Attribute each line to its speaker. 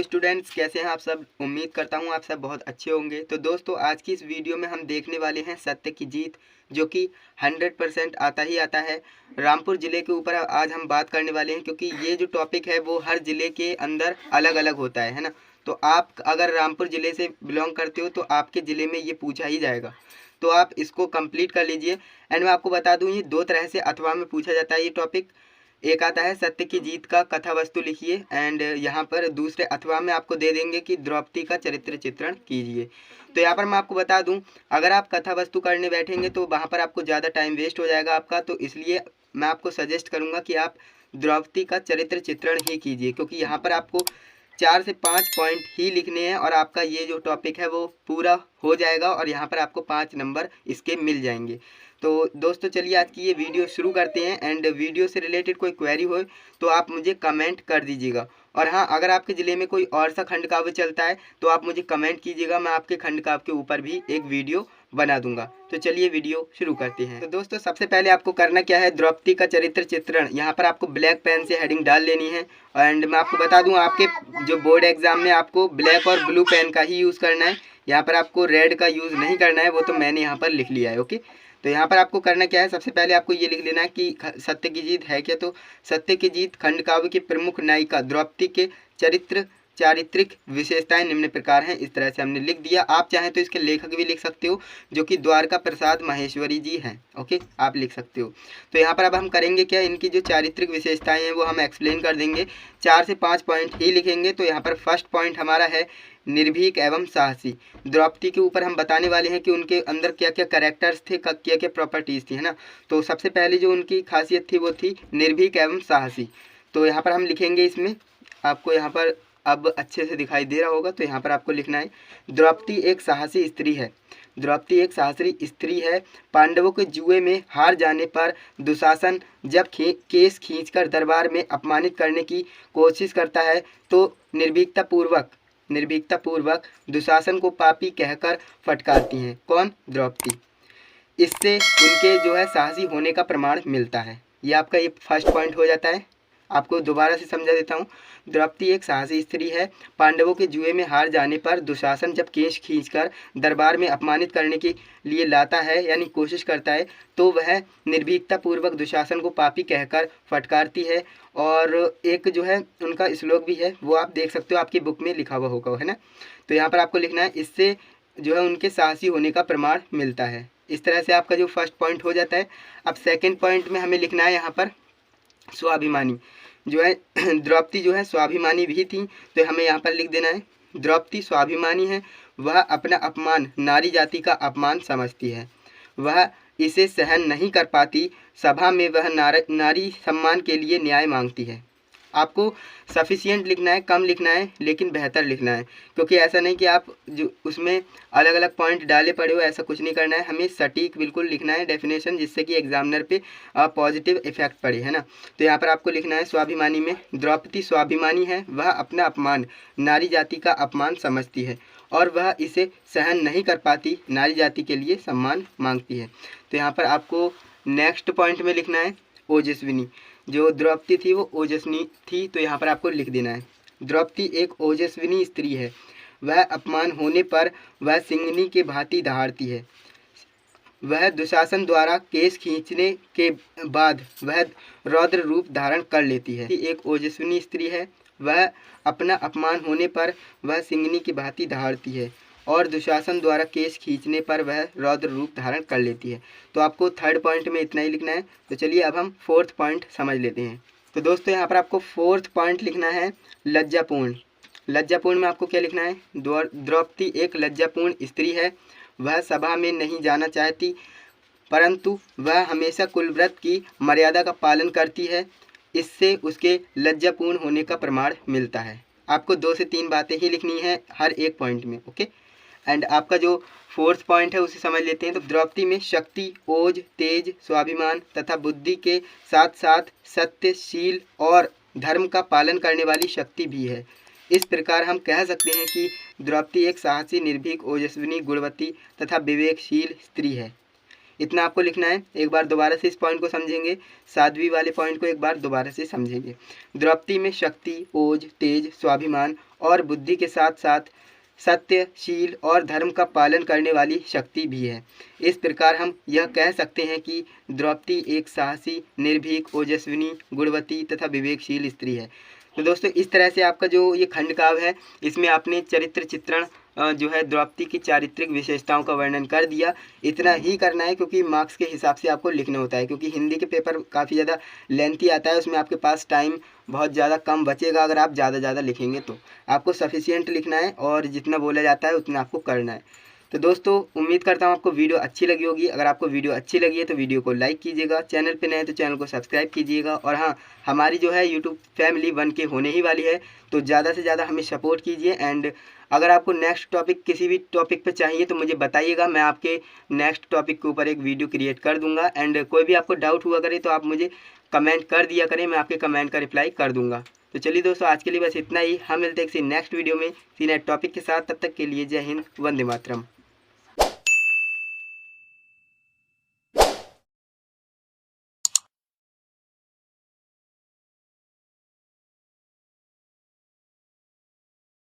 Speaker 1: Students, कैसे हैं आप सब। उम्मीद करता हूं आप सब बहुत अच्छे होंगे। तो दोस्तों, आज की इस वीडियो में हम देखने वाले हैं सत्य की जीत, जो कि 100% आता ही आता है। रामपुर ज़िले के ऊपर आज हम बात करने वाले हैं, क्योंकि ये जो टॉपिक है वो हर ज़िले के अंदर अलग अलग होता है ना। तो आप अगर रामपुर ज़िले से बिलोंग करते हो तो आपके ज़िले में ये पूछा ही जाएगा, तो आप इसको कंप्लीट कर लीजिए। एंड मैं आपको बता दूँ, ये दो तरह से अथवा में पूछा जाता है ये टॉपिक। एक आता है सत्य की जीत का कथा वस्तु लिखिए, एंड यहाँ पर दूसरे अथवा में आपको दे देंगे कि द्रौपदी का चरित्र चित्रण कीजिए। तो यहाँ पर मैं आपको बता दूं, अगर आप कथा वस्तु करने बैठेंगे तो वहाँ पर आपको ज़्यादा टाइम वेस्ट हो जाएगा आपका। तो इसलिए मैं आपको सजेस्ट करूँगा कि आप द्रौपदी का चरित्र चित्रण ही कीजिए, क्योंकि यहाँ पर आपको 4 से 5 पॉइंट ही लिखने हैं और आपका ये जो टॉपिक है वो पूरा हो जाएगा और यहाँ पर आपको 5 नंबर इसके मिल जाएंगे। तो दोस्तों, चलिए आज की ये वीडियो शुरू करते हैं। एंड वीडियो से रिलेटेड कोई क्वेरी हो तो आप मुझे कमेंट कर दीजिएगा। और हाँ, अगर आपके ज़िले में कोई और सा खंड काव्य चलता है तो आप मुझे कमेंट कीजिएगा, मैं आपके खंड काव्य के ऊपर भी एक वीडियो बना दूंगा। तो चलिए वीडियो शुरू करते हैं। तो दोस्तों, सबसे पहले आपको करना क्या है, द्रौपदी का चरित्र चित्रण। यहाँ पर आपको ब्लैक पेन से हेडिंग डाल लेनी है। एंड मैं आपको बता दूं, आपके जो बोर्ड एग्जाम में आपको ब्लैक और ब्लू पेन का ही यूज़ करना है। यहाँ पर आपको रेड का यूज़ नहीं करना है, वो तो मैंने यहाँ पर लिख लिया है। ओके, तो यहाँ पर आपको करना क्या है, सबसे पहले आपको ये लिख लेना है कि सत्य की जीत है क्या। तो सत्य की जीत खंड काव्य की प्रमुख नायिका द्रौपदी के चारित्रिक विशेषताएं निम्न प्रकार हैं। इस तरह से हमने लिख दिया। आप चाहें तो इसके लेखक भी लिख सकते हो, जो कि द्वारका प्रसाद माहेश्वरी जी हैं। ओके, आप लिख सकते हो। तो यहाँ पर अब हम करेंगे क्या, इनकी जो चारित्रिक विशेषताएं हैं वो हम एक्सप्लेन कर देंगे। 4 से 5 पॉइंट ही लिखेंगे। तो यहाँ पर फर्स्ट पॉइंट हमारा है निर्भीक एवं साहसी। द्रौपदी के ऊपर हम बताने वाले हैं कि उनके अंदर क्या क्या कैरेक्टर्स थे, क्या क्या प्रॉपर्टीज़ थी, है ना। तो सबसे पहले जो उनकी खासियत थी वो थी निर्भीक एवं साहसी। तो यहाँ पर हम लिखेंगे, इसमें आपको यहाँ पर अब अच्छे से दिखाई दे रहा होगा। तो यहाँ पर आपको लिखना है द्रौपदी एक साहसी स्त्री है। द्रौपदी एक साहसी स्त्री है। पांडवों के जुए में हार जाने पर दुशासन जब केस खींचकर दरबार में अपमानित करने की कोशिश करता है तो निर्भीकता पूर्वक दुशासन को पापी कहकर फटकारती हैं। कौन? द्रौपदी। इससे उनके जो है साहसी होने का प्रमाण मिलता है। ये आपका ये फर्स्ट पॉइंट हो जाता है। आपको दोबारा से समझा देता हूँ। द्रौपदी एक साहसी स्त्री है। पांडवों के जुए में हार जाने पर दुशासन जब केश खींचकर दरबार में अपमानित करने के लिए लाता है, यानी कोशिश करता है, तो वह निर्भीकता पूर्वक दुशासन को पापी कहकर फटकारती है। और एक जो है उनका श्लोक भी है, वो आप देख सकते हो, आपकी बुक में लिखा हुआ होगा, है ना। तो यहाँ पर आपको लिखना है, इससे जो है उनके साहसी होने का प्रमाण मिलता है। इस तरह से आपका जो फर्स्ट पॉइंट हो जाता है। अब सेकेंड पॉइंट में हमें लिखना है यहाँ पर स्वाभिमानी। जो है द्रौपदी जो है स्वाभिमानी भी थी। तो हमें यहाँ पर लिख देना है द्रौपदी स्वाभिमानी है। वह अपना अपमान, नारी जाति का अपमान समझती है। वह इसे सहन नहीं कर पाती। सभा में वह नारी सम्मान के लिए न्याय मांगती है। आपको सफिशिएंट लिखना है, कम लिखना है, लेकिन बेहतर लिखना है, क्योंकि ऐसा नहीं कि आप जो उसमें अलग अलग पॉइंट डाले पड़े हो, ऐसा कुछ नहीं करना है। हमें सटीक बिल्कुल लिखना है डेफिनेशन, जिससे कि एग्जामिनर पे पॉजिटिव इफेक्ट पड़े, है ना। तो यहाँ पर आपको लिखना है स्वाभिमानी में द्रौपदी स्वाभिमानी है। वह अपना अपमान, नारी जाति का अपमान समझती है और वह इसे सहन नहीं कर पाती, नारी जाति के लिए सम्मान मांगती है। तो यहाँ पर आपको नेक्स्ट पॉइंट में लिखना है ओजस्विनी। जो द्रौपदी थी वो ओजस्विनी थी। तो यहाँ पर आपको लिख देना है द्रौपदी एक ओजस्विनी स्त्री है। वह अपमान होने पर वह सिंहनी के भांति दहाड़ती है। वह दुशासन द्वारा केस खींचने के बाद वह रौद्र रूप धारण कर लेती है। एक ओजस्विनी स्त्री है। वह अपना अपमान होने पर वह सिंहनी की भांति दहाड़ती है और दुशासन द्वारा केस खींचने पर वह रौद्र रूप धारण कर लेती है। तो आपको थर्ड पॉइंट में इतना ही लिखना है। तो चलिए अब हम फोर्थ पॉइंट समझ लेते हैं। तो दोस्तों, यहाँ पर आपको फोर्थ पॉइंट लिखना है लज्जापूर्ण। लज्जापूर्ण में आपको क्या लिखना है, द्रौपदी एक लज्जापूर्ण स्त्री है। वह सभा में नहीं जाना चाहती, परंतु वह हमेशा कुलव्रत की मर्यादा का पालन करती है। इससे उसके लज्जापूर्ण होने का प्रमाण मिलता है। आपको 2 से 3 बातें ही लिखनी है हर एक पॉइंट में। ओके, एंड आपका जो फोर्थ पॉइंट है उसे समझ लेते हैं। तो द्रौपदी में शक्ति, ओज, तेज, स्वाभिमान तथा बुद्धि के साथ साथ सत्य, शील और धर्म का पालन करने वाली शक्ति भी है। इस प्रकार हम कह सकते हैं कि द्रौपदी एक साहसी, निर्भीक, ओजस्विनी, गुणवती तथा विवेकशील स्त्री है। इतना आपको लिखना है। एक बार दोबारा से इस पॉइंट को समझेंगे, साध्वी वाले पॉइंट को एक बार दोबारा से समझेंगे। द्रौपदी में शक्ति, ओज, तेज, स्वाभिमान और बुद्धि के साथ साथ सत्य, शील और धर्म का पालन करने वाली शक्ति भी है। इस प्रकार हम यह कह सकते हैं कि द्रौपदी एक साहसी, निर्भीक, ओजस्विनी, गुणवती तथा विवेकशील स्त्री है। तो दोस्तों इस तरह से आपका जो ये खंड काव्य है, इसमें आपने चरित्र चित्रण जो है द्रौपदी की चारित्रिक विशेषताओं का वर्णन कर दिया। इतना ही करना है क्योंकि मार्क्स के हिसाब से आपको लिखना होता है, क्योंकि हिंदी के पेपर काफ़ी ज़्यादा लेंथी आता है, उसमें आपके पास टाइम बहुत ज़्यादा कम बचेगा। अगर आप ज़्यादा लिखेंगे तो आपको सफिशिएंट लिखना है और जितना बोला जाता है उतना आपको करना है। तो दोस्तों उम्मीद करता हूँ आपको वीडियो अच्छी लगी होगी। अगर आपको वीडियो अच्छी लगी है तो वीडियो को लाइक कीजिएगा, चैनल पे नए हैं तो चैनल को सब्सक्राइब कीजिएगा। और हाँ, हमारी जो है यूट्यूब फैमिली 1K होने ही वाली है, तो ज़्यादा से ज़्यादा हमें सपोर्ट कीजिए। एंड अगर आपको नेक्स्ट टॉपिक किसी भी टॉपिक पे चाहिए तो मुझे बताइएगा, मैं आपके नेक्स्ट टॉपिक के ऊपर एक वीडियो क्रिएट कर दूंगा। एंड कोई भी आपको डाउट हुआ करे तो आप मुझे कमेंट कर दिया करें, मैं आपके कमेंट का रिप्लाई कर दूंगा। तो चलिए दोस्तों आज के लिए बस इतना ही। हम मिलते हैं किसी नेक्स्ट वीडियो में किसी नए टॉपिक के साथ। तब तक के लिए जय हिंद, वंदे मातरम।